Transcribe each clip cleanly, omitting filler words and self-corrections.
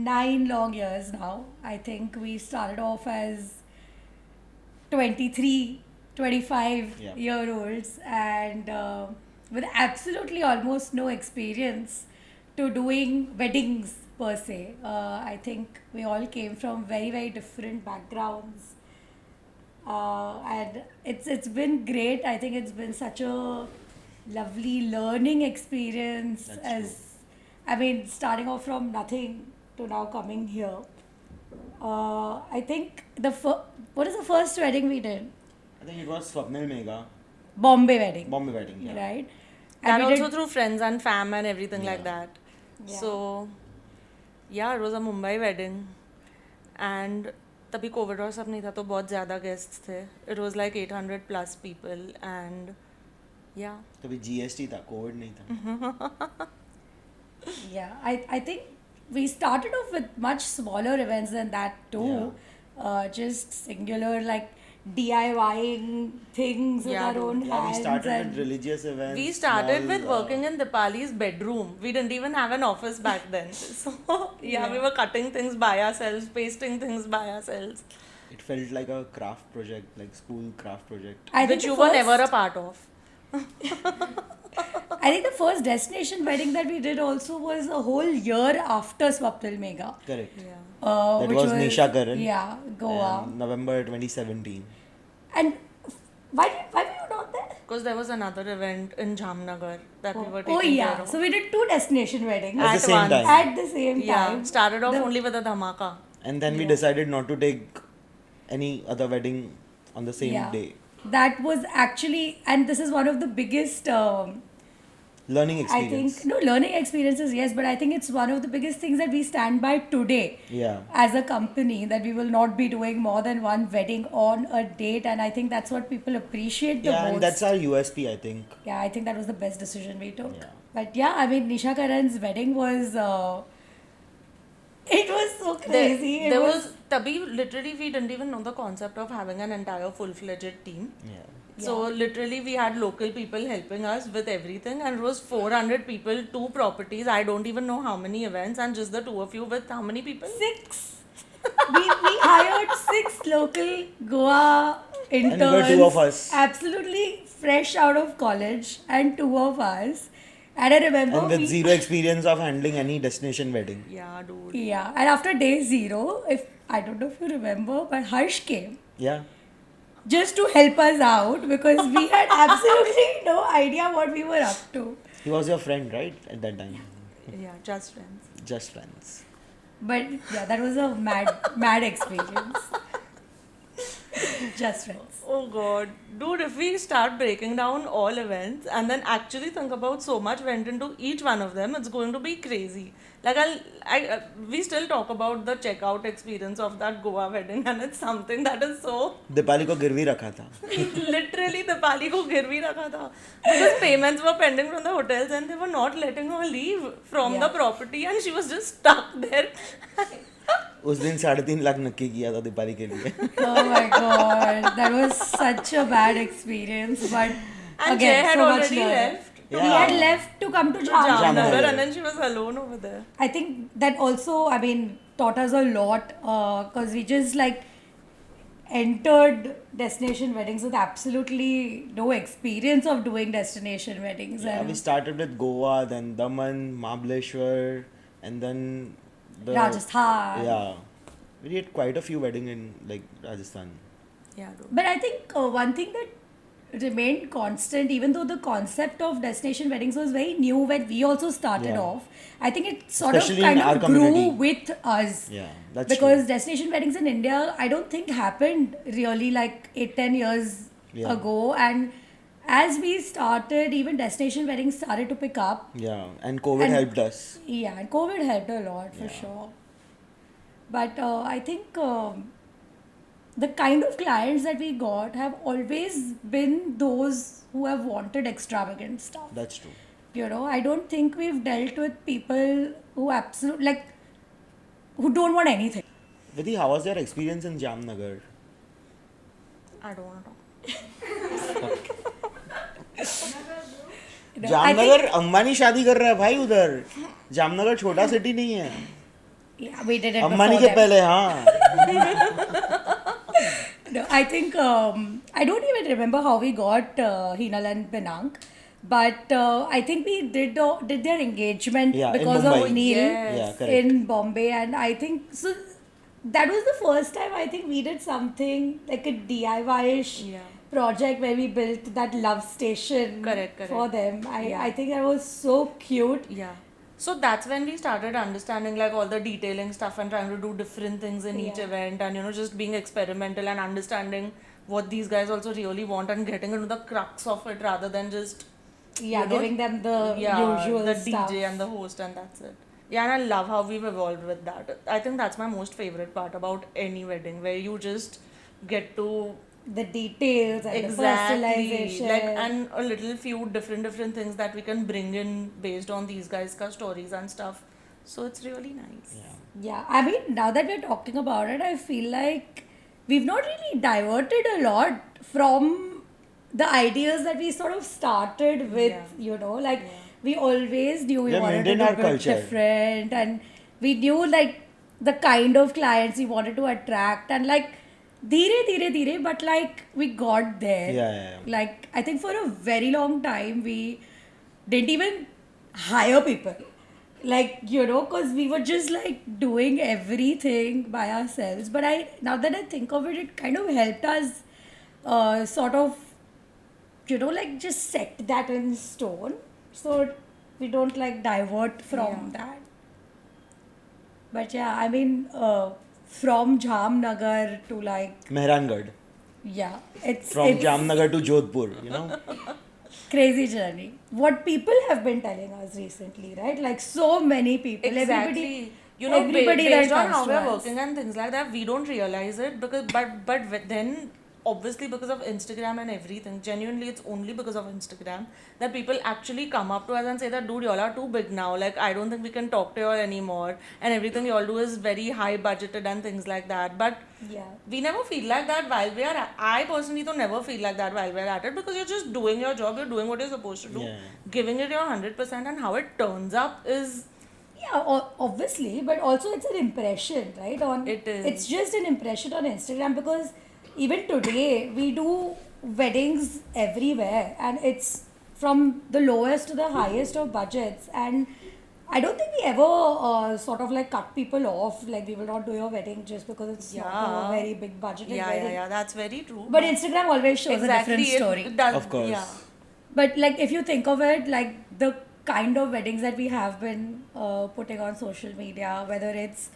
9 long years now. I think we started off as 23, 25 Yeah. year olds and with absolutely almost no experience to doing weddings per se. I think we all came from very, very different backgrounds. And it's been great. I think it's been such a lovely learning experience. That's As I mean, starting off from nothing to now coming here. I think what is the first wedding we did? I think it was Swapnil Mega, Bombay wedding, Bombay wedding. Yeah. right? That And we also did, through friends and fam and everything like Yeah. that. Yeah. So, yeah, it was a Mumbai wedding. And तभी Covid और सब नहीं था तो बहुत ज़्यादा guests थे. It was like 800 plus people and yeah. तभी GST था, कोविड नहीं था. yeah, I think we started off with much smaller events than that too. Just singular like DIYing things with Yeah, our dude. own Yeah, we hands. started and with religious events. We started small, with working in Dipali's bedroom. We didn't even have an office back then. So, yeah, we were cutting things by ourselves, pasting things by ourselves, It felt like a craft project, like school craft project. I think which the you were first- never a part of. I think the first destination wedding that we did also was a whole year after Swapnil Mega. Correct. Yeah. That Which was Nisha Karan. Yeah, Goa. And November 2017. And why were you not there? Because there was another event in Jamnagar that we were taking Oh care yeah, of. so we did 2 destination weddings At the At same once. time. at the same Yeah, time. started off The- only with a dhamaka. And then we decided not to take any other wedding on the same day. That was actually, and this is one of the biggest. Learning I experience. think no learning experiences, yes, but I think it's one of the biggest things that we stand by today. Yeah. As a company, that we will not be doing more than one wedding on a date, and I think that's what people appreciate the Yeah, most. and that's our USP, I think. Yeah, I think that was the best decision we took. Yeah. But yeah, I mean, Nisha Karan's wedding was. It was so crazy. There was tabhi literally we didn't even know the concept of having an entire full-fledged team. Yeah. So literally we had local people helping us with everything and it was 400 people, 2 properties. I don't even know how many events and just the 2 of you with how many people? 6. we hired 6 local Goa interns. And we were 2 of us. Absolutely fresh out of college, and 2 of us. And I remember. And with zero experience of handling any destination wedding. Yeah, dude. Yeah, and after day 0, if I don't know if you remember, but Harsh came Yeah. just to help us out because we had absolutely no idea what we were up to. He was your friend, right? At that time. Yeah, just friends. Just friends. But yeah, that was a mad experience. Just friends. Oh god. Dude, if we start breaking down all events and then actually think about so much went into each one of them, it's going to be crazy. Like we still talk about the checkout experience of that Goa wedding and it's something that is so Deepali को गिरवी रखा था. literally the Pali ko girvi rakha tha because payments were pending from the hotels and they were not letting her leave from the property and she was just stuck there. उस दिन 3.5 लाख नक्की किया था दीपाली के लिए. Oh my god, that was such a bad experience. But And Jay again, had so much already learning. left. He had left to come to Jamnagar. Jamnagar and then she was alone over there. I think that also, I mean, taught us a lot because we just like entered destination weddings with absolutely no experience of doing destination weddings. Yeah, And we started with Goa, then Daman, Mahabaleshwar, and then the Rajasthan. Yeah, we did quite a few weddings in like Rajasthan. Yeah, dude. But I think one thing that remained constant, even though the concept of destination weddings was very new when we also started off, I think it sort Especially of kind in our of grew community. with us. Yeah, that's because true. destination weddings in India, I don't think happened really like 8-10 years Yeah. ago. And as we started, even destination weddings started to pick up. Yeah, and COVID And- helped us. Yeah, and COVID helped a lot for sure. But I think the kind of clients that we got have always been those who have wanted extravagant stuff. That's true. You know, I don't think we've dealt with people who absolutely like who don't want anything. Vidhi, how was your experience in Jamnagar? I don't want to talk. You know, I Jamnagar think Ambani शादी कर रहा है भाई उधर. जामनगर छोटा city नहीं है. Yeah, we did it Ambani before के them. पहले हाँ. No, I think I don't even remember how we got Hinal and Pinank, but I think we did their engagement Yeah, in because of Mumbai. Neil Yes. Yeah, correct. in Bombay, and I think so. That was the first time I think we did something like a DIY-ish Yeah. project where we built that love station Correct, for correct. them. Yeah. I think that was so cute. Yeah. So that's when we started understanding like all the detailing stuff and trying to do different things in each Yeah. event, and just being experimental and understanding what these guys also really want and getting into the crux of it rather than just Yeah, you know, giving them the yeah, usual the stuff. DJ and the host, and that's it. Yeah, and I love how we've evolved with that. I think that's my most favorite part about any wedding, where you just get to The details and the exactly personalization. like, and a little few different things that we can bring in based on these guys' stories and stuff. So it's really nice. Yeah. Yeah, I mean, now that we're talking about it, I feel like we've not really diverted a lot from the ideas that we sort of started with, Yeah. like Yeah. we always knew we We wanted to maintained do our good culture. different, and we knew like the kind of clients we wanted to attract, and like dheere, but like we got there. Yeah. Like, I think for a very long time, we didn't even hire people. Like, because we were just like doing everything by ourselves. But now that I think of it, it kind of helped us sort of, like just set that in stone. So we don't like divert from that. But yeah, I mean, from Jamnagar to like, Mehrangarh. yeah, it's From it's Jamnagar to Jodhpur. crazy journey. What people have been telling us recently, right? Like so many people, Exactly. everybody Based that on comes how to we're us. working and things like that, we don't realize it because, but then obviously because of Instagram and everything, genuinely it's only because of Instagram that people actually come up to us and say that, dude, y'all are too big now. Like, I don't think we can talk to y'all anymore, and everything y'all do is very high budgeted and things like that. But Yeah. we never feel like that while we are I personally don't never feel like that while we're at it, because you're just doing your job, you're doing what you're supposed to do, Yeah. giving it your 100%, and how it turns up is Yeah, obviously, but also it's an impression, right? It is. It's just an impression on Instagram, because even today we do weddings everywhere, and it's from the lowest to the highest of budgets, and I don't think we ever sort of like cut people off, like we will not do your wedding just because it's not Yeah. a very big budgeted wedding. That's very true. But Instagram always shows a different story. It does, Of course. yeah. But like if you think of it, like the kind of weddings that we have been putting on social media, whether it's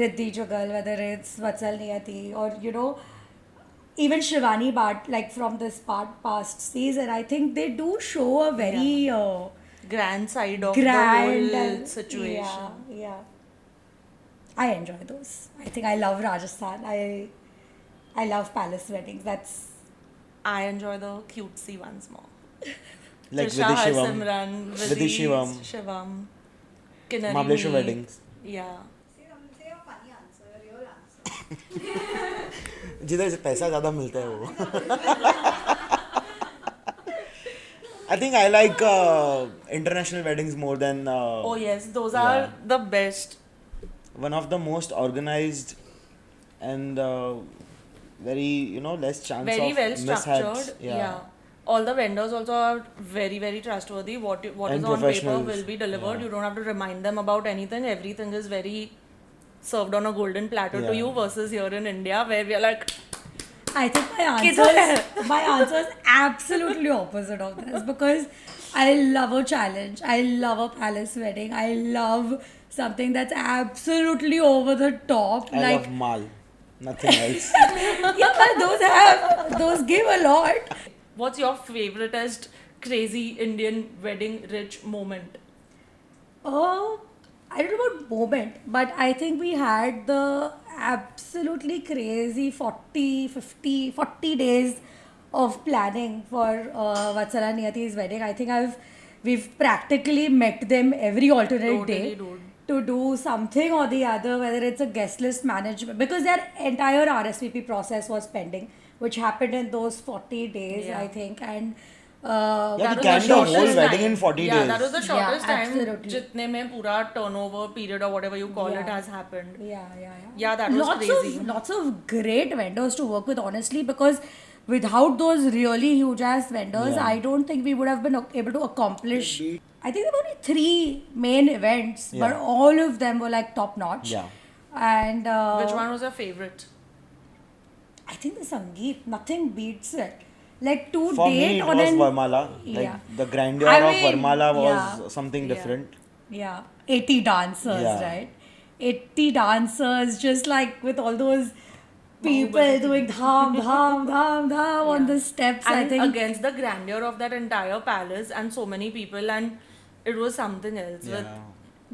Riddhi Jugal, whether it's Vatsal Niyati, or even Shivani Bhatt, like from this past season, I think they do show a very Grand side of grand the whole and situation. Yeah. I enjoy those. I think I love Rajasthan. I love palace weddings. That's I enjoy the cutesy ones more. Like Trisha, Vidhi Shivam. Simran, Vidhi Shivam. Shivam, Kinnari, Mahabaleshwar Meet. weddings. Yeah. Say a funny answer, a real answer. जिधर से पैसा ज़्यादा मिलता है वो. I think I like international weddings more than Oh yes, those are yeah. the best. One of the most organized and very less chance Very of well mishaps. structured. Yeah. All the vendors also are very, very trustworthy. What And is on paper professionals. will be delivered. Yeah. You don't have to remind them about anything. Everything is very served on a golden platter to Yeah. you, versus here in India where we are like, I think Kidhar my answer is absolutely opposite of this, because I love a challenge. I love a palace wedding. I love something that's absolutely over the top. I like love mal, nothing else. yeah, but those give a lot. what's your favoriteest crazy Indian wedding rich moment? I don't know about moment, but I think we had the absolutely crazy 40 days of planning for Vatsala Niyati's wedding. I think we've practically met them every alternate Totally, day dude. to do something or the other, whether it's a guest list management, because their entire RSVP process was pending, which happened in those 40 days, Yeah. I think. And Uh, Yeah, That we was canned the the whole shortest wedding time. in 40 Yeah, days. that was the Yeah, shortest time. absolutely. Jitne mein pura turnover period or whatever you call it Yeah. has happened. Yeah. Yeah, that was crazy. Lots of great vendors to work with, honestly, because without those really huge ass vendors, Yeah. I don't think we would have been able to accomplish. I think there were only 3 main events, but Yeah. all of them were like top notch. Yeah. And Which one was your favorite? I think the Sangeet, nothing beats it. Like to For date me, it on was an Varmala. Yeah. Like the grandeur I of mean, Varmala was yeah. something Yeah. different. Yeah, 80 dancers, Yeah. right? 80 dancers, just like with all those people Bahubali. doing dham, dham, dham, dham on the steps, And I think. against the grandeur of that entire palace and so many people, and it was something else. With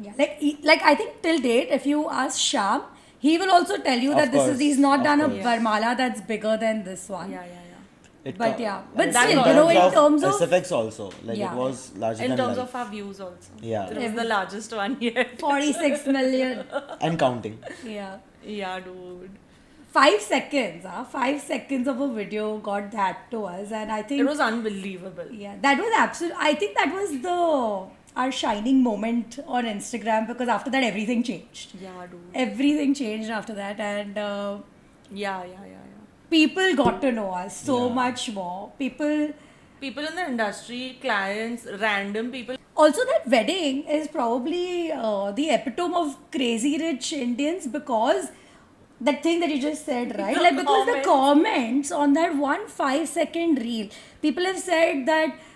Yeah. Yeah, like I think till date, if you ask Sham, he will also tell you Of that course, he's not of done a course. Varmala that's bigger than this one. yeah. But yeah, but and still, you know, in terms of SFX also, like Yeah. it was larger In than terms life. of our views also. Yeah. It was the largest one yet. 46 million, And counting. yeah. Yeah, dude. 5 seconds, 5 seconds of a video got that to us, and I think It was unbelievable. yeah, that was absolute. I think that was our shining moment on Instagram, because after that everything changed. Yeah, dude. Everything changed after that, and Yeah. people got to know us so Yeah. much more. People. People in the industry, clients, random people. Also, that wedding is probably the epitome of crazy rich Indians, because that thing that you just said, right? The Like, because the comments. comments on that 1 5-second reel, people have said that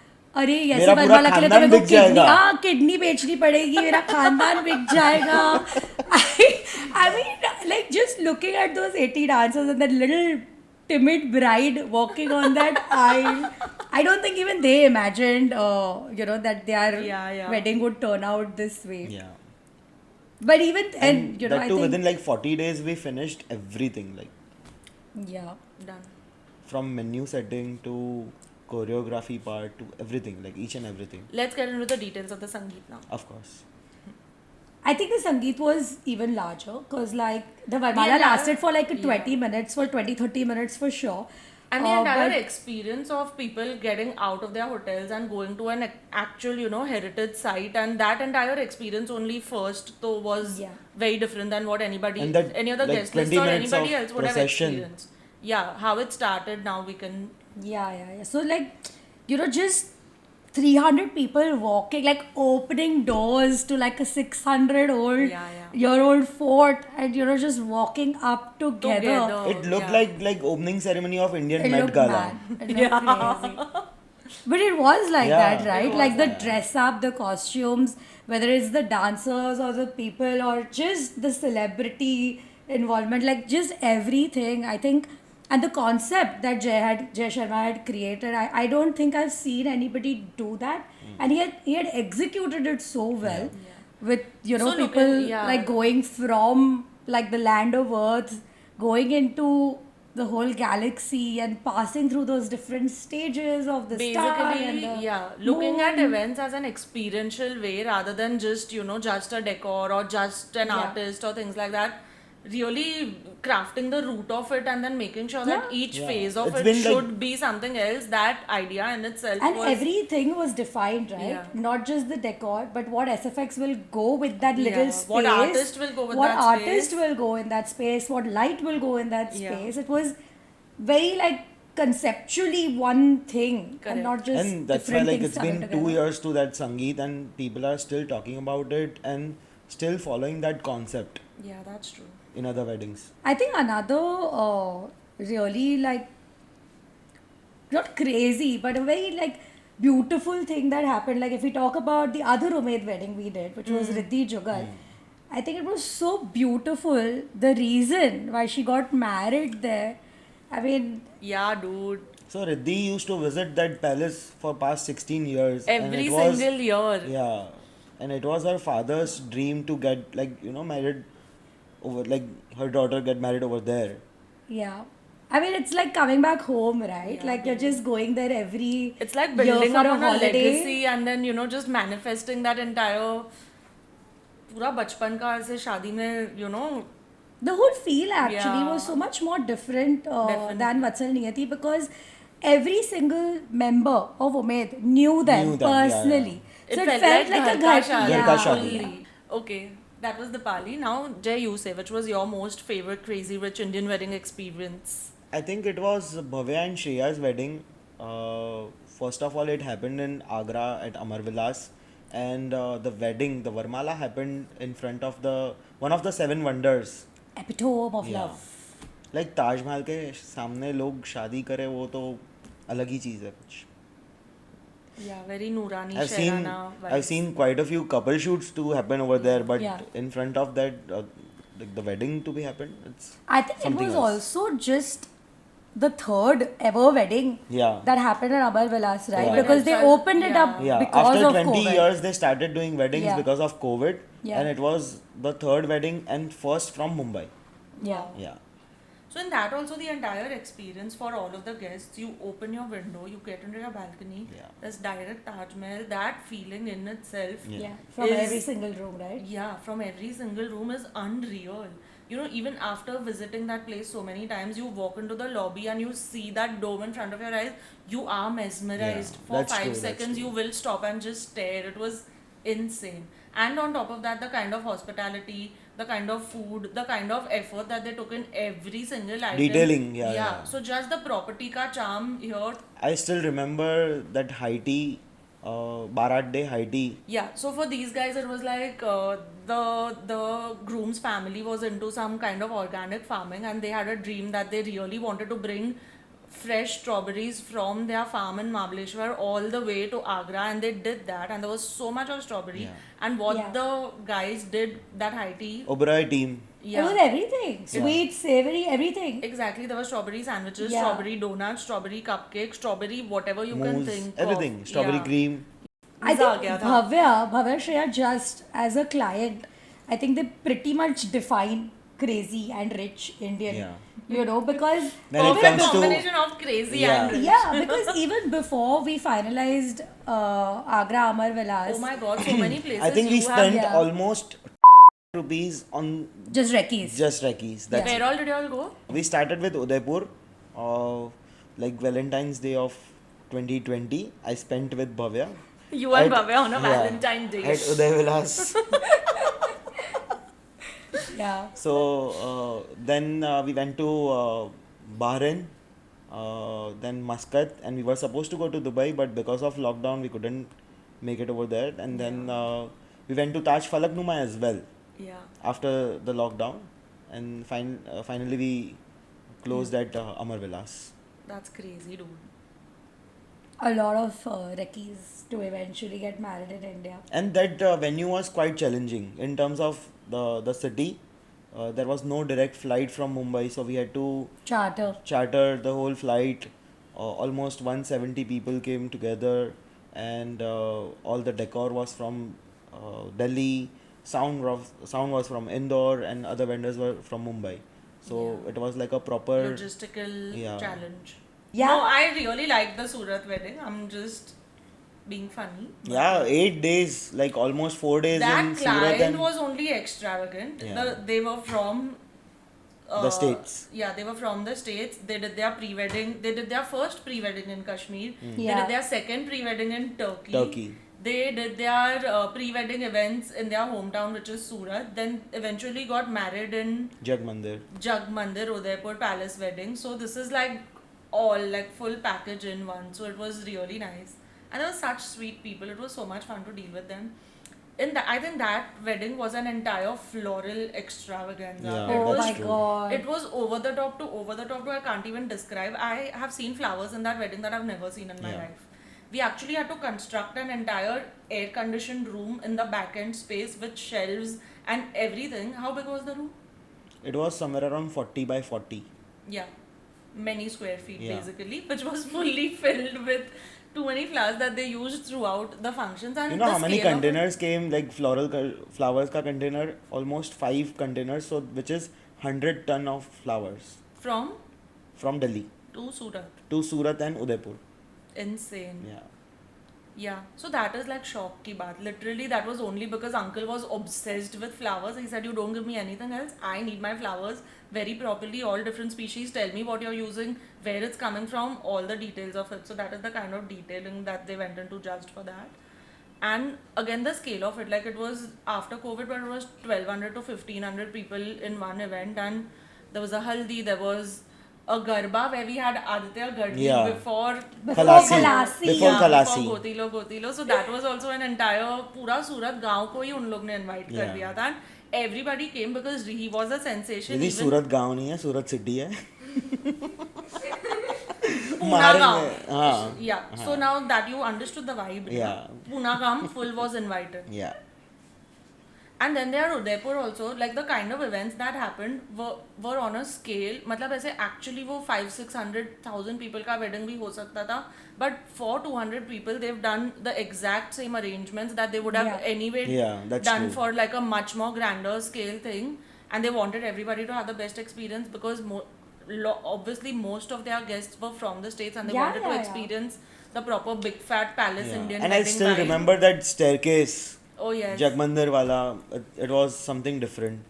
अरे ऐसे मेरा पूरा वर्माला के लिए तो खानदान मेरे को बिक जाएगा। किडनी बेचनी पड़ेगी, मेरा खानदान बिक जाएगा. I mean, like, just looking at those 80 dancers and that little timid bride walking on that aisle, I don't think even they imagined, that their Yeah. wedding would turn out this way. Yeah. But even then, And you know, that I too, think, within like 40 days, we finished everything. Like yeah. Done. from menu setting to choreography part to everything, like each and everything. Let's get into the details of the Sangeet now. Of course. I think the Sangeet was even larger, because like the Varmala Yeah, lasted for like 20 yeah. minutes, for 20-30 minutes for sure. And the entire but- experience of people getting out of their hotels and going to an actual, heritage site, and that entire experience only first though was Yeah. very different than what And that, any other like, guest list 20 or minutes anybody of else would have procession. experienced. Yeah, how it started. Now we can. Yeah. So like, just 300 people walking, like opening doors to like a 600 Yeah. year old fort, and just walking up together. Together. It looked yeah. like opening ceremony of Indian It Met looked Gala. mad. It looked crazy. But it was like Yeah, that, right? it Like was the dress up, the costumes, whether it's the dancers or the people or just the celebrity involvement, like just everything, I think. And the concept that Jay Sharma had created, I don't think I've seen anybody do that. And he had executed it so well with, So look people at- yeah. like going from like the land of Earth, going into the whole galaxy and passing through those different stages of the star and Basically, the looking at moon. events as an experiential way rather than just just a decor or just an Yeah. artist or things like that. Really crafting the root of it and then making sure that Yeah. each Yeah. phase of It's it been like- should be something else. That idea in itself And was everything was defined, right? Yeah. Not just the decor, but what SFX will go with that little Yeah. space. What artist will go with what that artist space. will go in that space. What light will go in that Yeah. space. It was very like conceptually one thing, Correct. and not just And that's why different like things it's been coming 2 together. years to that Sangeet and people are still talking about it and still following that concept Yeah, that's true. in other weddings. I think another really like not crazy, but a very like beautiful thing that happened. Like if we talk about the other Umaid wedding we did, which was Riddhi Jugal, I think it was so beautiful. The reason why she got married there, I mean, Yeah, dude. So Riddhi used to visit that palace for past 16 years. and Every it was, single year. Yeah. And it was her father's dream to get married over, like her daughter get married over there. yeah. I mean, it's like coming back home, right? Yeah, like you're just going there every It's like year building for up a on a holiday. legacy and then just manifesting that entire पूरा बचपन का ऐसे शादी में The whole feel actually Yeah. was so much more different Definitely. than Vatsal Niyati, because every single member of Umaid knew them Knew them, yeah, personally. It So it felt felt like like a Ghar Ka ghar, Shaadi. Ghar Ka Shaadi. Fully. Okay, that was Dipali. Now, Jay, you say, which was your most favorite crazy rich Indian wedding experience? I think it was Bhavya and Shreya's wedding. First of all, it happened in Agra at Amar Vilas, and the wedding, the Varmala, happened in front of the one of the seven wonders. Epitome of Yeah. love. Like Taj Mahal के सामने लोग शादी करे वो तो अलग ही चीज़ है कुछ. Yeah, very Noorani, I've seen Shairana vibes. I've seen quite a few couple shoots to happen over there, but Yeah. in front of that, like the wedding to be happened, it's I think it something was else. also just the third ever wedding Yeah. that happened at Amar Vilas, right? Yeah. Because they Yeah. opened it up Yeah, because after of 20 COVID. years they started doing weddings Yeah. because of COVID, Yeah. and it was the third wedding and first from Mumbai. Yeah. Yeah. So in that also the entire experience for all of the guests, you open your window, you get into your balcony, Yeah. there's direct Taj Mahal, that feeling in itself, Yeah. Yeah. From Is- every single room, right? yeah, from every single room is unreal. You know, even after visiting that place so many times, you walk into the lobby and you see that dome in front of your eyes, you are mesmerized. Yeah, For that's 5 true, that's seconds, true. you will stop and just stare. It was insane. And on top of that, the kind of hospitality, the kind of food, the kind of effort that they took in every single item. Detailing, yeah. So just the property ka charm here. I still remember that high tea, Barat Day high tea. Yeah, so for these guys, it was like the groom's family was into some kind of organic farming, and they had a dream that they really wanted to bring fresh strawberries from their farm in Mahabaleshwar all the way to Agra, and they did that, and there was so much of strawberry. Yeah. And what Yeah. the guys did, that high tea, Oberoi team. It was everything. Sweet, savory, everything. Exactly, there were strawberry sandwiches, Yeah. strawberry donuts, strawberry cupcakes, strawberry whatever you can Mousse, think everything. of. Strawberry Yeah. cream. I मजा आ think गया था. Bhavya Shreya, just as a client, I think they pretty much define crazy and rich Indian. Yeah. You know, because When it Perfect comes to combination of crazy Yeah. and rich. yeah, because even before we finalized Agra Amar Vilas, Oh my god, so many places. I think we you have- spent Yeah. almost rupees on just recce's. just recce's. That's Where all did you all go? We started with Udaipur, like Valentine's Day of 2020. I spent with Bhavya. You and At- Bhavya on a yeah, Valentine Day. At Uday Vilas. Yeah. So then we went to Bahrain, then Muscat, and we were supposed to go to Dubai, but because of lockdown we couldn't make it over there. And then we went to Taj Falak Numa as well Yeah. after the lockdown, and finally we closed at Amar Vilas. That's crazy, dude. A lot of recce's to eventually get married in India. And that venue was quite challenging in terms of the city. There was no direct flight from Mumbai, so we had to Charter. charter the whole flight. Almost 170 people came together, and all the decor was from Delhi. Sound was from Indore, and other vendors were from Mumbai. So Yeah. it was like a proper Logistical Yeah. challenge. Yeah. No, I really liked the Surat wedding. I'm just being funny. yeah 8 days, like almost 4 days That in Surat client and was only extravagant. Yeah. They were from The States. Yeah, they were from the States. They did their pre-wedding. They did their first pre-wedding in Kashmir. They Yeah. did their second pre-wedding in Turkey. Turkey. They did their pre-wedding events in their hometown, which is Surat. Then eventually got married in Jag Mandir. Jag Mandir, Udaipur Palace wedding. So this is like all like full package in one. So it was really nice. And they were such sweet people. It was so much fun to deal with them. I think that wedding was an entire floral extravaganza. Yeah, It Oh was that's my true. god. it was over the top to I can't even describe. I have seen flowers in that wedding that I've never seen in my Yeah. life. We actually had to construct an entire air conditioned room in the back end space with shelves and everything. How big was the room? It was somewhere around 40 by 40. Yeah, many square feet Yeah. basically, which was fully filled with too many flowers that they used throughout the functions. And You know the how many scale of it- containers came, like flowers ka container? Almost 5 containers, so which is 100 ton of flowers from from Delhi to Surat. to Surat and Udaipur. Insane. Yeah. Yeah, so that is like shock ki baat. Literally, that was only because uncle was obsessed with flowers. He said, "You don't give me anything else. I need my flowers very properly, all different species. Tell me what you're using, where it's coming from, all the details of it." So that is the kind of detailing that they went into just for that. And again, the scale of it, like it was after COVID, but it was 1200 to 1500 people in one event, and there was a haldi, there was a garba where we had Aditya Gadli Yeah. before Khalasi. Khalasi. Before yeah, Khalasi. before Gotilo. So that was also an entire पूरा सूरत गांव को ही उन लोग ने invite कर Yeah. दिया था. And everybody came because he was a sensation. यदि even सूरत गांव नहीं है, सूरत सिटी है. Pune मारेंगे. गांव. हाँ. Yeah. So now that you understood the vibe, Yeah. Pune गांव full was invited. Yeah. And then there are Udaipur also, like the kind of events that happened were on a scale, मतलब ऐसे actually वो 500-600,000 people का wedding भी हो सकता था, but for 200 people they've done the exact same arrangements that they would have Yeah. anyway Yeah, that's done true. for like a much more grander scale thing, and they wanted everybody to have the best experience because obviously most of their guests were from the States and they Yeah, wanted to yeah, yeah. experience the proper big fat palace Yeah. Indian And I wedding still vibe. remember that staircase. Oh yes. Jagmandir wala. It was something different.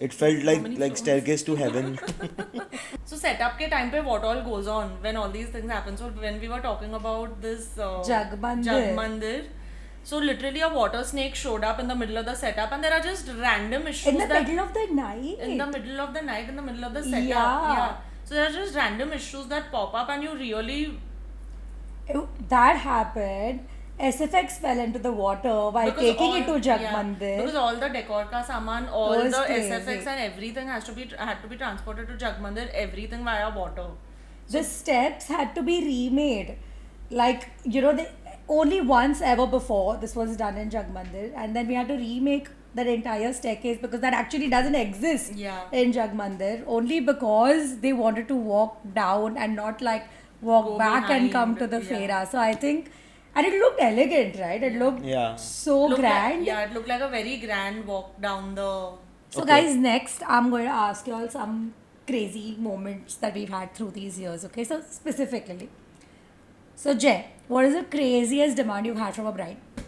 It felt like many floors? staircase to heaven. So setup ke time pe what all goes on when all these things happen. So when we were talking about this Jagmandir, so literally a water snake showed up in the middle of the setup, and there are just random issues In the that middle of the night. in the middle of the night, in the middle of the setup. Yeah. So there are just random issues that pop up, and you really That happened. SFX fell into the water while because taking all- it to yeah, Jagmandir. because all the decor ka saman, all It was the crazy. SFX and everything had to be transported to Jagmandir, everything via water. The steps had to be remade. Like, they only once ever before this was done in Jagmandir, and then we had to remake that entire staircase because that actually doesn't exist Yeah. in Jagmandir, only because they wanted to walk down and not like walk Go back and come to behind, the yeah. Fera. So I think, and it looked elegant, right? It looked Yeah. so Looked grand. Like, yeah, it looked like a very grand walk down the. So Okay. guys, next I'm going to ask you all some crazy moments that we've had through these years. Okay, so specifically, so Jay, what is the craziest demand you've had from a bride?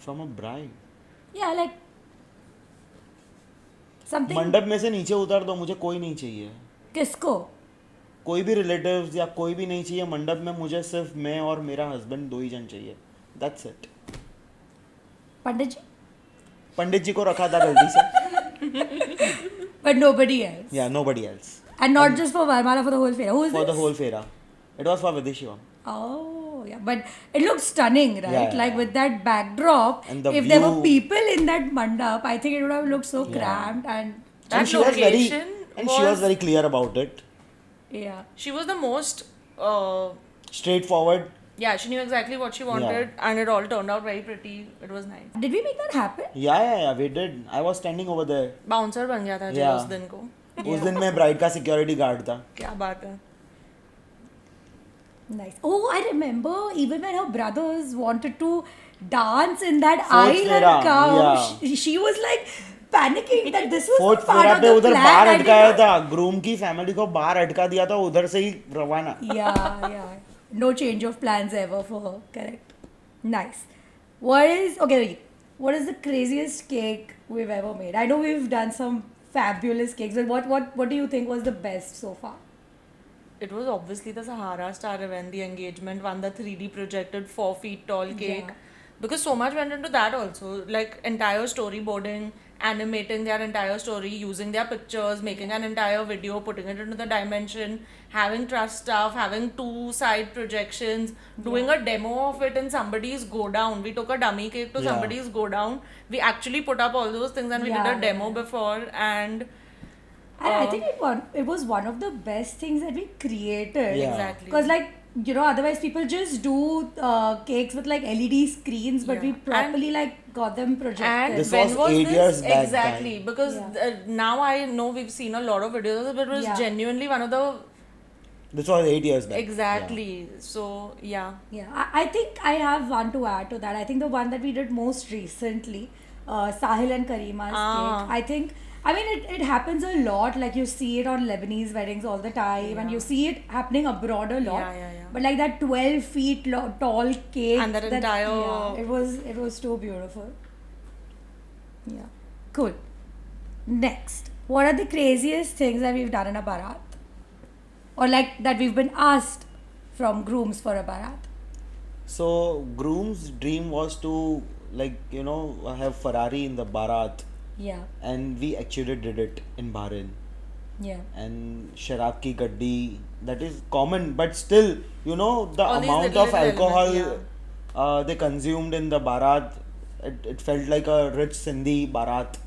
From a bride. Yeah, like something. मंडप में से नीचे उतार दो, मुझे कोई नहीं चाहिए. किसको? कोई भी रिलेटिव्स या कोई भी नहीं चाहिए मंडप में. मुझे सिर्फ मैं और मेरा हस्बैंड 2 ही जन चाहिए. That's it. पंडित जी? पंडित जी को रखा था गलती से. But nobody else. Yeah, nobody else. And not just for Varmala, for the whole Fera. Who is For this? the whole Fera. It was for Riddhi Jugal. Oh, yeah. But it looks stunning, right? Yeah, Like yeah. with that backdrop. And the if there were view. people in that mandap, I think it would have looked so Yeah. cramped and That she was very location she was very clear about it. yeah. She was the most. Straightforward. Yeah, she knew exactly what she wanted, and it all turned out very pretty. It was nice. Did we make that happen? Yeah, we did. I was standing over there. Bouncer बन गया था जी Yeah. उस दिन को. उस दिन मैं bride का सिक्योरिटी गार्ड था. क्या बात है. Nice. Oh, I remember even when her brothers wanted to dance in that Fourth aisle and Fera, come, yeah. she was like panicking that this was fourth not part फेरा of पे the उधर plan. बाहर I did अटकाया not- था. Groom की family को बाहर अटका दिया था. उधर से ही रवाना. Yeah. No change of plans ever for her. Correct. Nice. What is the craziest cake we've ever made? I know we've done some fabulous cakes, but what do you think was the best so far? It was obviously the Sahara Star event, the engagement one, the 3D projected 4 feet tall cake. Yeah. Because so much went into that also. Like entire storyboarding, animating their entire story, using their pictures, making an entire video, putting it into the dimension, having trust stuff, having 2 side projections, doing a demo of it in somebody's go down. We took a dummy cake to Yeah. somebody's go down. We actually put up all those things and we did a demo before, and And I think it was one of the best things that we created. Yeah. exactly. Because otherwise people just do cakes with like LED screens, but we Yeah. properly got them projected. And This when was 8 years back, exactly, guys. because Yeah. now I know we've seen a lot of videos, but it was Yeah. genuinely one of the This was 8 years back. exactly. So yeah, Yeah, I think I have one to add to that. I think the one that we did most recently, Sahil and Karima's cake. I mean, it happens a lot. Like you see it on Lebanese weddings all the time, and you see it happening abroad a lot. Yeah. But like that 12 feet tall cake. And that entire- Yeah, it was so beautiful. Yeah. Cool. Next. What are the craziest things that we've done in a barat? Or like that we've been asked from grooms for a barat? So groom's dream was to have Ferrari in the barat, Yeah. and we actually did it in Bahrain. Yeah. And sharab ki gaddi, that is common, but still the All these amount little of alcohol elements, they consumed in the barat, it felt like a rich Sindhi barat.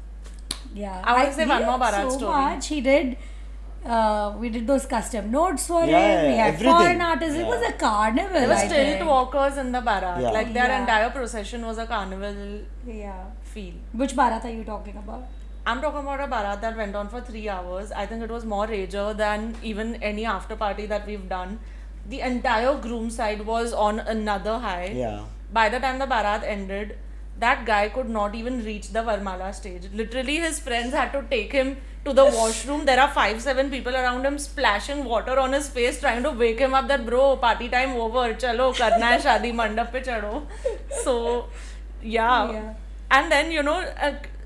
Yeah. I want to say he one did more barat so story. Much. He did. We did those custom notes for him. Yeah, We had everything. foreign artists. It Yeah. was a carnival. There were I stilt think. walkers in the barat. Yeah. Like their Yeah. entire procession was a carnival Yeah. feel. Which barat are you talking about? I'm talking about a barat that went on for 3 hours. I think it was more rager than even any after party that we've done. The entire groom side was on another high. Yeah. By the time the barat ended, that guy could not even reach the Varmala stage. Literally, his friends had to take him to the washroom. There are 5-7 people around him splashing water on his face, trying to wake him up that, bro, party time over. Chalo, karna hai shadi, mandap pe chado. So, yeah. And then,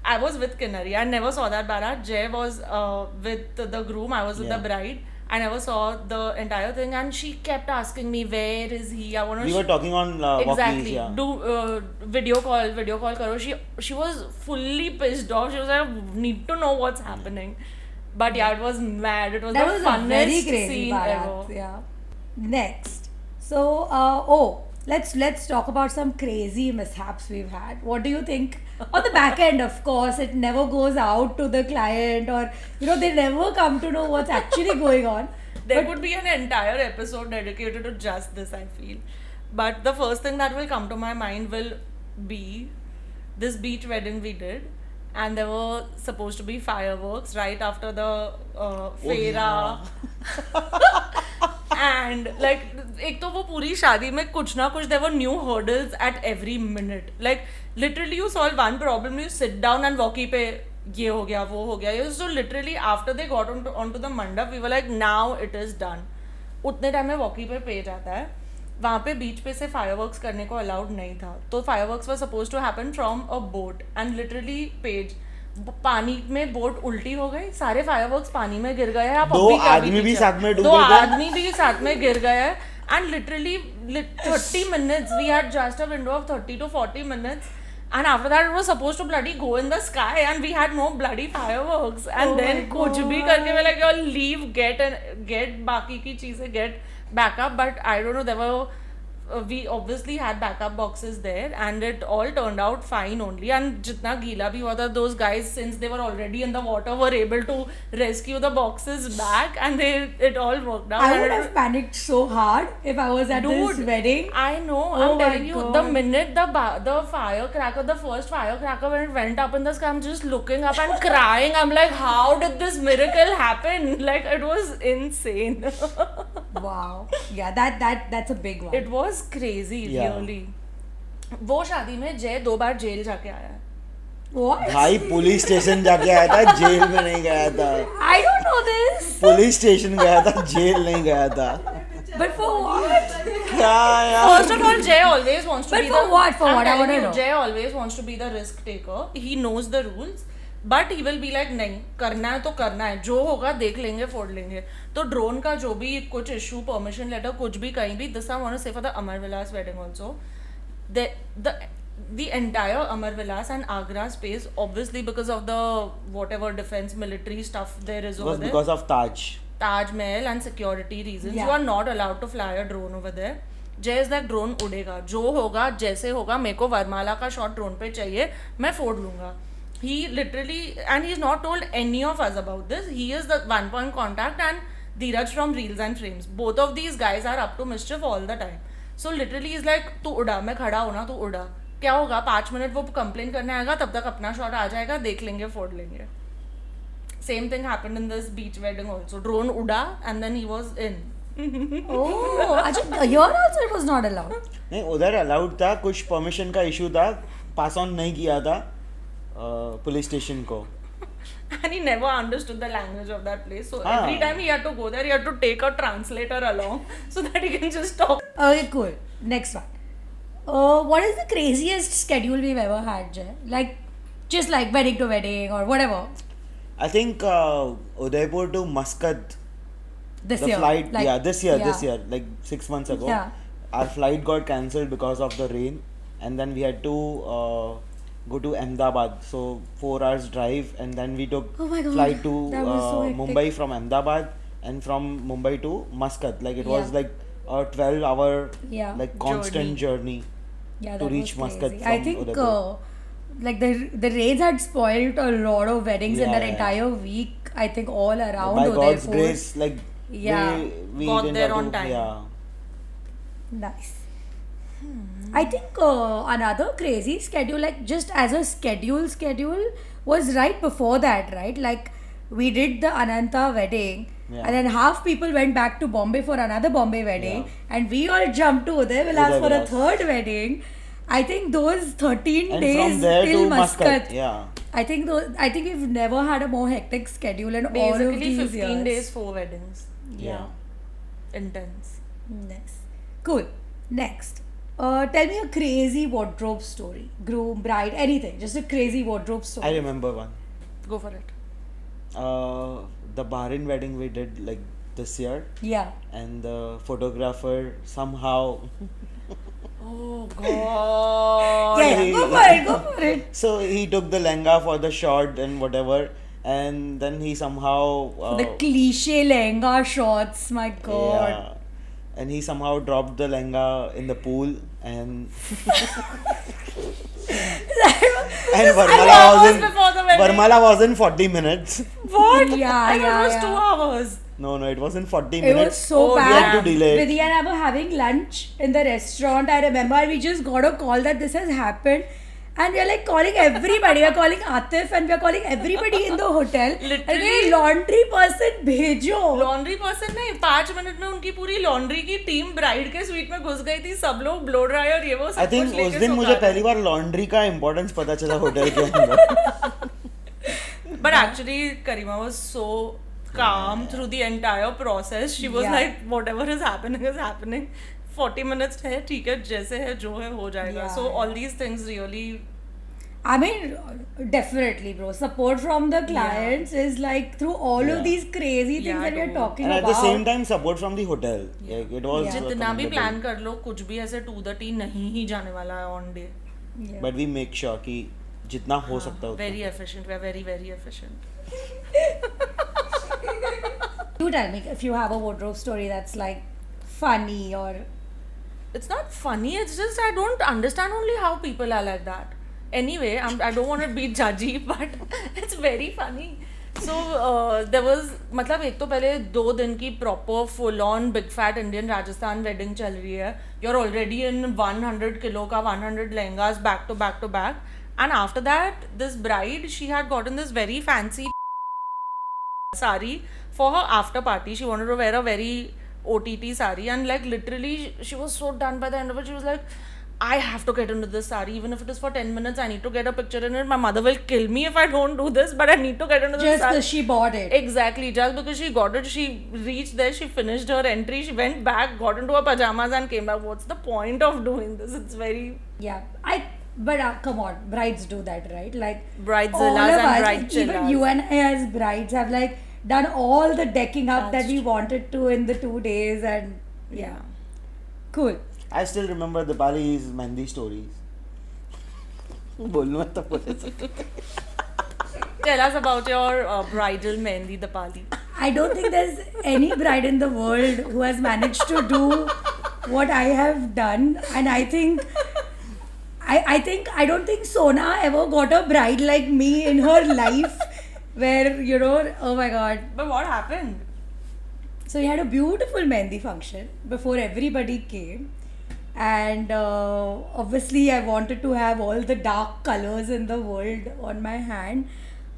I was with Kinnari. I never saw that barat. Jay was with the groom. I was with the bride. I never saw the entire thing, and she kept asking me, where is he? I want to. We were talking on Exactly. walkies, yeah. Do video call karo. She was fully pissed off. She was like, need to know what's happening. But yeah, it was mad. It was That the was a funnest very crazy scene barat. ever. Yeah. Next. So, let's talk about some crazy mishaps we've had. What do you think? On the back end, of course, it never goes out to the client, or they never come to know what's actually going on. There could be an entire episode dedicated to just this, I feel. But the first thing that will come to my mind will be this beach wedding we did. And there were supposed to be fireworks right after the Fera. And like, एक तो वो पूरी शादी में कुछ ना कुछ, there were new hurdles at every minute. Like literally you solve one problem, you sit down and walkie पे ये हो गया वो हो गया. So literally after they got onto the mandap, we were like, now it is done. उतने time में walkie पे पेज आता है. वहाँ पे बीच पे से फायरवर्क्स करने को अलाउड नहीं था. तो fireworks were suppose to happen from a boat and literally पेज पानी में बोट उल्टी हो गई, सारे फायरवर्क्स पानी में गिर गए. आप दो आदमी भी साथ में डूब गए. दो आदमी भी साथ में गिर गए हैं. And literally 30 minutes, we had just a window of 30 to 40 minutes. And after that, it was supposed to bloody go in the sky, and we had no bloody fireworks. And then kuch bhi karke we like, y'all leave, get baki ki cheeze, get backup. But I don't know, there were we obviously had backup boxes there, and it all turned out fine only. And jitna geela bhi hua tha, those guys, since they were already in the water, were able to rescue the boxes back, and it all worked out. I would have panicked so hard if I was at this wedding. I know. Oh I'm telling my you, God. the minute the firecracker, the first firecracker, when it went up in the sky, I'm just looking up and crying. I'm like, how did this miracle happen? Like, it was insane. Wow. Yeah, that's a big one. It was crazy, Yeah. really. वो शादी में जय 2 बार jail जाके आया है. What? भाई police station जाके आया था, जेल में नहीं गया था. I don't know this. Police station गया था, जेल नहीं गया था. But for what? क्या यार? First of all, Jay always wants to But be for the... what? For I'm what? I telling wanna you, know. Jay always wants to be the risk taker. He knows the rules. But he will be like, नहीं करना है तो करना है, जो होगा देख लेंगे फोड़ लेंगे. तो ड्रोन का जो भी कुछ इशू, परमिशन लेटर, कुछ भी कहीं भी, this I want to say for the Amar Vilas wedding also, the entire Amar Vilas and Agra space, obviously because of the whatever defense military stuff there is It over was there, because of Taj. Taj Mahal and security reasons, Yeah. you are not allowed to fly a drone over there. जैसे that drone उड़ेगा, जो होगा जैसे होगा, मेरे को वरमाला का शॉट ड्रोन पे चाहिए, मैं फोड़ लूंगा. He literally, and he's not told any of us about this. He is the one point contact, and Dheeraj from Reels and Frames. Both of these guys are up to mischief all the time. So literally he's like, तू उड़ा, मैं खड़ा हूँ ना, तू उड़ा. क्या होगा, 5 मिनट वो कंप्लेन करने आएगा, तब तक अपना शॉट आ जाएगा, देख लेंगे, फोड़ लेंगे. Same thing happened in this beach wedding also. Drone uda, and then he was in. Oh, Ajit, here also it was not allowed. नहीं, उधर अलाउड था, कुछ परमिशन का इशू था, पास ऑन नहीं किया था पुलिस स्टेशन को. and he never understood the language of that place. So Ah. every time he had to go there, he had to take a translator along so that he can just talk. Okay, cool. Next one. What is the craziest schedule we've ever had, Jay? Like, just like wedding to wedding or whatever. I think Udaipur to Muscat, This the year. flight, Like, this year, like 6 months ago. Yeah. Our flight got cancelled because of the rain, and then we had to go to Ahmedabad. So 4 hours drive, and then we took Oh my God, flight to that was so hectic. Mumbai from Ahmedabad, and from Mumbai to Muscat. Like it was Yeah. like a 12-hour Yeah. like constant journey. Yeah, to that reach was Muscat crazy. from I think Udaipur. like the rains had spoiled a lot of weddings in Yeah, that yeah. entire week. I think all around By Udaipur. God's grace, like Yeah. we Got didn't there have on to, time. Yeah. Nice. I think another crazy schedule, like just as a schedule, was right before that, right? Like we did the Ananta wedding, Yeah. and then half people went back to Bombay for another Bombay wedding, Yeah. and we all jumped to Udaivilas for a Udaivilas. third wedding. I think those 13 And days from there till to Muscat. Muscat. Yeah. I think we've never had a more hectic schedule in all of Basically, these 15 years. days, 4 weddings. Yeah. Intense. Nice. Cool. Next. Tell me a crazy wardrobe story. Groom, bride, anything. Just a crazy wardrobe story. I remember one. Go for it. The Bahrain wedding we did like this year, Yeah. and the photographer somehow. Oh god. Yeah, go for it. So he took the lehenga for the shot and whatever, and then he somehow. The cliche lehenga shots, my god. Yeah. And he somehow dropped the lehenga in the pool, and and hours before the wedding. Varmala was in 40 minutes. What? Yeah, I thought yeah, it was yeah. 2 hours. No, it was in 40 It minutes. was so Oh, bad. we had to delay it. Vidya and I were having lunch in the restaurant. I remember we just got a call that this has happened. And we are like calling everybody. We are calling Atif and we are calling everybody in the hotel. And Literally. we laundry person bhejo. Laundry person नहीं 5 minute में उनकी पूरी laundry की team bride के sweet में घुस गई थी सब लोग ब्लो ड्राई और ये वो सब आई थिंक कुछ उस लेके दिन मुझे सुखा पहली बार लॉन्ड्री का इम्पोर्टेंस पता चला होटल के अंदर. But actually, Karima was so calm through the entire process. She was Yeah. like, whatever is happening. 40 minutes है ठीक है जैसे है जो है हो जाएगा. Yeah. So all these things really. I mean, definitely, bro. Support from the clients is like through all Yeah. of these crazy things Yeah, that we are dude. talking And at about. the same time, support from the hotel. Like it was. Yeah. जितना भी commendable. Plan कर लो कुछ भी ऐसे to the T नहीं ही जाने वाला है on day. Yeah. But we make sure कि जितना हो सकता है उतना. Very efficient. We are very very efficient. You tell me if you have a wardrobe story that's like funny or It's not funny. It's just I don't understand only how people are like that. Anyway, I don't want to be judgy, but it's very funny. So there was मतलब एक तो पहले 2 दिन की proper full on big fat Indian Rajasthan wedding चल रही है. You're already in 100 kilo का 100 lehengas back to back to back. And after that, this bride, she had gotten this very fancy sari for her after party. She wanted to wear a very OTT sari, and like literally she was so done by the end of it. She was like, I have to get into this sari, even if it is for 10 minutes. I need to get a picture in it. My mother will kill me if I don't do this, but I need to get into this just sari. because she bought it. Exactly, just because she got it, she reached there, she finished her entry, she went back, got into her pajamas and came back. What's the point of doing this? It's very Yeah, but come on, brides do that, right? Like Bridezillas all of and us, bridechillas. even you and I as brides have like done all the decking up That's that we wanted to in the 2 days, and yeah, cool. I still remember Dipali's Mehendi stories. बोलूँ तो बोले सकते. Tell us about your bridal mehendi Dipali. I don't think there's any bride in the world who has managed to do what I have done, and I think I don't think Sona ever got a bride like me in her life, where oh my god. But what happened? So we had a beautiful mehendi function before everybody came, and obviously I wanted to have all the dark colors in the world on my hand,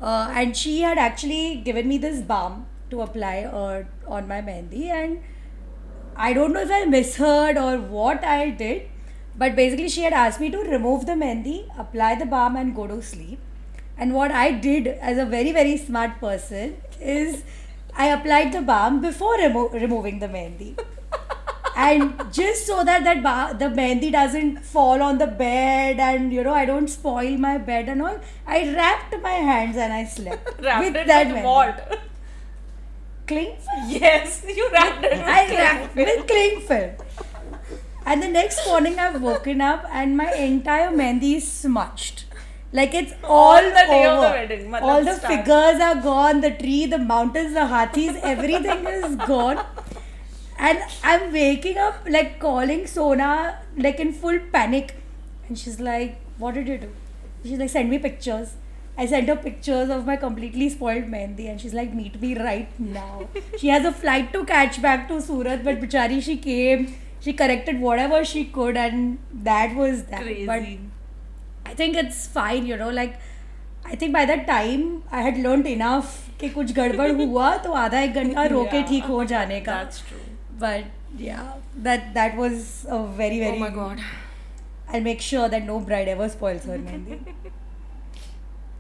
and she had actually given me this balm to apply on my mehendi, and I don't know if I misheard or what I did, but basically she had asked me to remove the mehendi, apply the balm and go to sleep. And what I did as a very, very smart person is I applied the balm before removing the mehendi. And just so that the mehendi doesn't fall on the bed and I don't spoil my bed and all, I wrapped my hands and I slept. Wrapped with it that with mehendi. what? Cling film. Yes, you wrapped it with I cling wrapped film. with cling film. And the next morning I've woken up and my entire mehendi is smudged. Like it's all On the day of over. the wedding, matlab All the start. figures are gone, the tree, the mountains, the hathis, everything is gone. And I'm waking up like calling Sona like in full panic. And she's like, what did you do? She's like, send me pictures. I sent her pictures of my completely spoiled mehendi and she's like, meet me right now. She has a flight to catch back to Surat, but bichari she came, she corrected whatever she could and that was that. Crazy. But I think it's fine, like I think by that time I had learnt enough कि कुछ गड़बड़ हुआ तो आधा एक घंटा रोके ठीक हो जाने का. That's true. But yeah, that was a very, very. Oh my god. I'll make sure that no bride ever spoils her mehendi.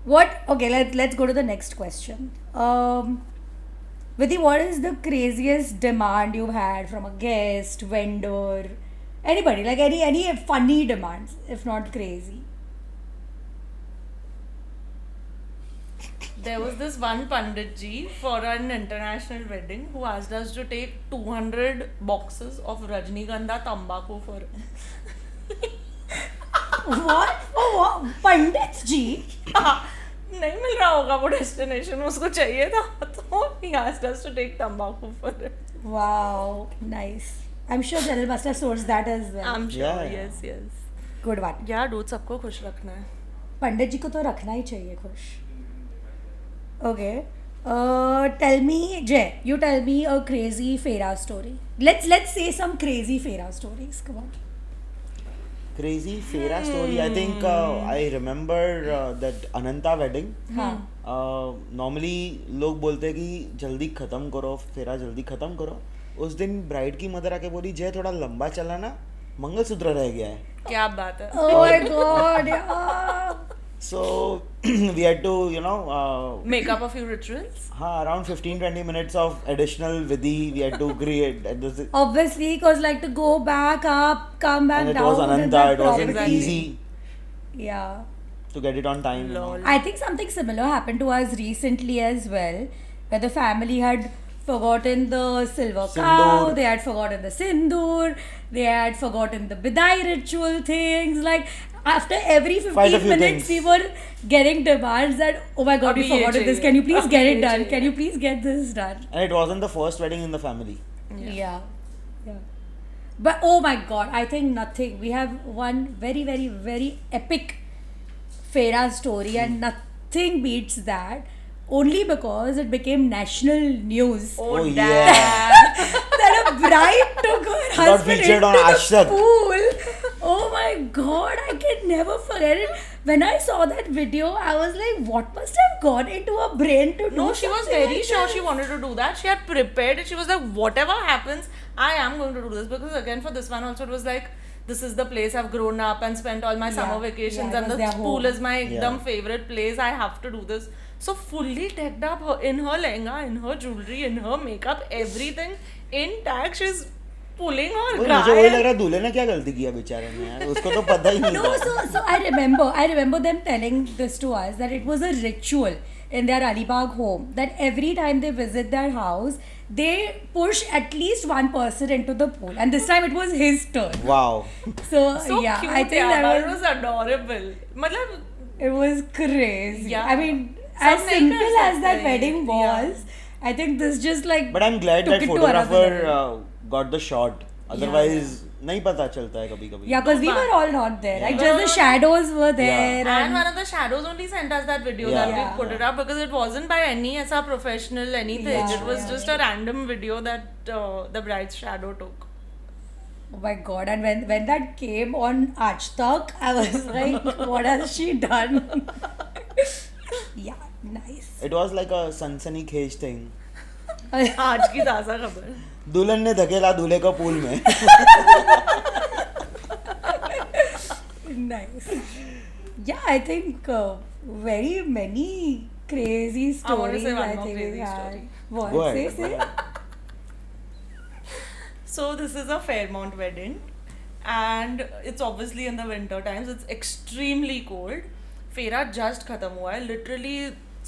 What? Okay, let's go to the next question. Vidhi, what is the craziest demand you've had from a guest, vendor, anybody? Like any funny demands, if not crazy. There was this one Pandit ji for an international wedding who asked us to take 200 boxes of Rajnigandha Tambaku for him. What? For what? Pandit ji? नहीं मिल रहा होगा वो destination उसको चाहिए था तो he asked us to take Tambaku for him. Wow, nice. I'm sure Janil must have sourced that as well. I'm sure, Yeah. yes. Good one. यार दूध सबको खुश रखना है. पंडित जी को तो रखना ही चाहिए खुश. Okay. Tell me, Jay, you tell me a crazy Fera story. Let's say some crazy Fera stories. Come on. Crazy Fera story. I think I remember that Ananta wedding. Normally लोग बोलते हैं कि जल्दी खत्म करो फेरा जल्दी खत्म करो. उस दिन ब्राइड की मदर आके बोली जय थोड़ा लंबा चला ना मंगलसूत्र रह गया है. क्या बात है. Oh my god, yeah. So we had to Make up a few rituals. around 15-20 minutes of additional vidhi we had to create. Obviously, because like to go back up, come back And it down. was with Ananta, that it wasn't property. easy Yeah. to get it on time. Lol. I think something similar happened to us recently as well, where the family had forgotten the silver cow, Sindoor. they had forgotten the sindoor, they had forgotten the bidai ritual things. Like after every Quite a 15 few minutes, things. we were getting demands that, oh my god, we Abhi ye forgot this. chahiye. Can you please get Abhi it ye done? chahiye. Can you please get this done? And it wasn't the first wedding in the family. Yeah. But oh my god, I think nothing. We have one very, very, very epic Fera story, and nothing beats that. Only because it became national news Oh, Oh, damn. that a bride took her husband featured into on the Awestruck. pool. Oh my god, I can never forget it. When I saw that video, I was like, what must have gone into her brain to do No, she was something very like sure this? she wanted to do that. She had prepared it. She was like, whatever happens, I am going to do this. Because again, for this one also, it was like, this is the place I've grown up and spent all my summer vacations, Yeah, it and was the their pool home. is my Yeah. ekdam favorite place. I have to do this. So fully decked up in her lehenga, in her jewelry, in her makeup, everything intact. She's pulling her मुझे वही लग guy. रहा दूल्हे ने क्या गलती किया बेचारे ने यार उसको तो पता ही नहीं No, था. so I remember them telling this to us that it was a ritual in their Alibag home that every time they visit their house, they push at least one person into the pool, and this time it was his turn. Wow. So yeah, cute, I think yeah, that was adorable. Matlab, it was crazy. Yeah. I mean, Sab as nahi simple kar as that sakte. wedding Yeah. was, I think this just like. But I'm glad took that it to another photographer level. got the shot. Otherwise नहीं पता चलता है कभी कभी. Yeah, because we No, were all not there. Like Yeah. just the shadows were there. and one of the shadows only sent us that video that Yeah. we put it up because it wasn't by any SR professional anything. Yeah, It was yeah, just a random video that the bride's shadow took. Oh my god! And when that came on awestruck, I was like, what has she done? Yeah, nice. It was like a सनसनीखेज thing. आज की ताज़ा खबर. दुल्हन ने धकेला दूल्हे को पूल में. Nice. Yeah, I think very many crazy I want to stories. say one I more think we crazy had. story. What? Go Say, ahead. Go say. ahead. So this is a Fairmont wedding, and it's obviously in the winter times. It's extremely cold. फेरा just खत्म हुआ है literally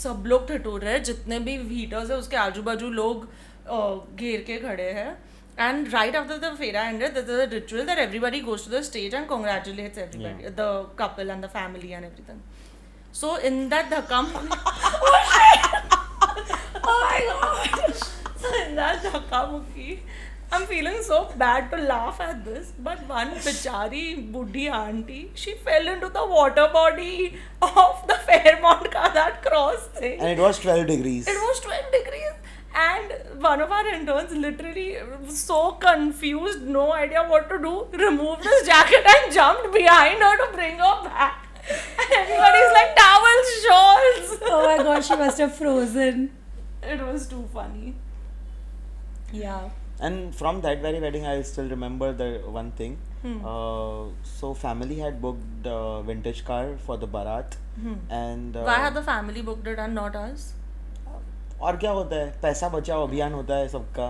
सब लोग ठिठुर रहे हैं जितने भी हीटर्स है उसके आजू बाजू लोग घेर के खड़े हैं and right after the phera ended this is a ritual that everybody goes to the stage and congratulates everybody the couple and the family and everything so in that धक्का Oh my god! So in that dhakka-mukki, I'm feeling so bad to laugh at this, but one bichari buddhi auntie, she fell into the water body of the Fairmont car, that cross thing. And it was 12 degrees. It was 12 degrees. And one of our interns literally was so confused, no idea what to do, removed his jacket and jumped behind her to bring her back. And everybody's like, towels, shawls. Oh my god, she must have frozen. It was too funny. Yeah. And from that very wedding, I still remember the one thing. So family had booked vintage car for the barat, and Why had the family booked it and not us? और क्या होता है पैसा बचाओ अभियान होता है सबका.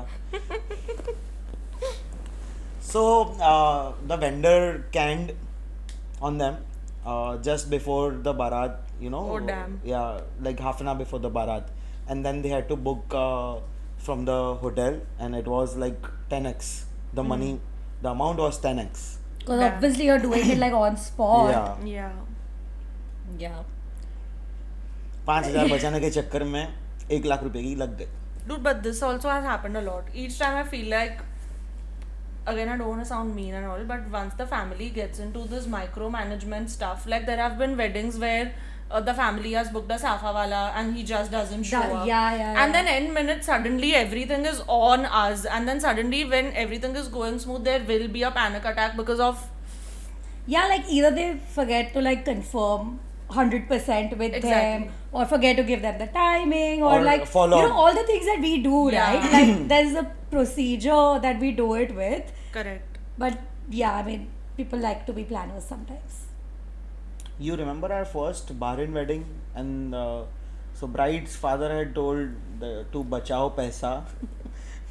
So the vendor canned on them just before the barat, you know. Oh, damn. Yeah, like half an hour before the barat, and then they had to book from the hotel, and it was like 10x the money. The amount was 10x. Because Damn. obviously you're doing it like on spot. Yeah. Yeah. Yeah. 5,000 बचाने के चक्कर में 1 लाख रुपए की लग गए. Dude, but this also has happened a lot. Each time I feel like, again, I don't want to sound mean and all, but once the family gets into this micromanagement stuff, like there have been weddings where the family has booked a safa wala and he just doesn't show up. Yeah. And then in minutes, suddenly everything is on us. And then suddenly, when everything is going smooth, there will be a panic attack because of. Yeah, like either they forget to like confirm 100% with Exactly. them, or forget to give them the timing, or Or like follow. you know all the things that we do, Yeah. right? Like there's a procedure that we do it with, Correct. but yeah, I mean people like to be planners sometimes. You remember our first Bahrain wedding, and so bride's father had told to बचाओ पैसा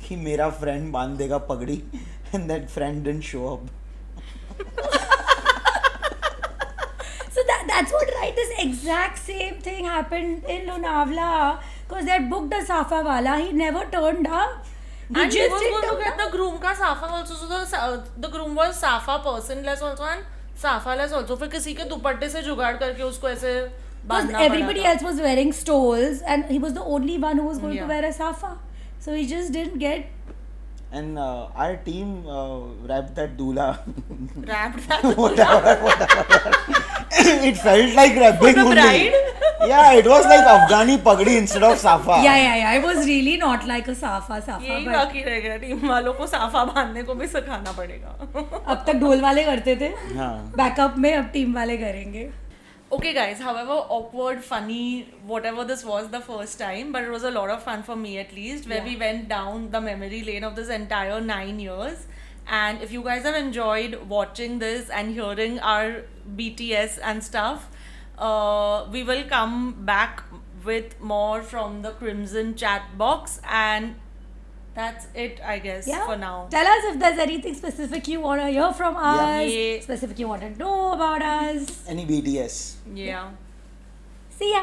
कि मेरा friend बांध देगा पगड़ी, and that friend didn't show up. So that's what, right? This exact same thing happened in Lonavala because they had booked a safa wala. He never turned up. And he was didn't going to turn get up. the groom ka safa also. So the groom was safa personless also and safa less also. फिर किसी के दुपट्टे से जुगाड़ करके उसको ऐसे Because बांधना everybody पड़ा else was wearing stoles and he was the only one who was going Yeah. to wear a safa. So he just didn't get. And our team wrapped that doula. था. Wrapped that. It felt like wrapping the only. bride? Yeah, it was like Afghani pagdi instead of safa. Yeah. It was really not like a safa. यही But बाकी रह गया team वालों को साफा बांधने को भी सिखाना पड़ेगा. अब तक ढोल वाले करते थे. हाँ. बैकअप में अब टीम वाले करेंगे. Okay guys, however awkward, funny, whatever this was the first time, but it was a lot of fun for me at least, where Yeah. we went down the memory lane of this entire 9 years. And if you guys have enjoyed watching this and hearing our BTS and stuff, we will come back with more from the Crimson chat box, and that's it, I guess, Yeah. for now. Tell us if there's anything specific you want to hear from us, Yeah. specific you want to know about us. Any BTS. Yeah. See ya.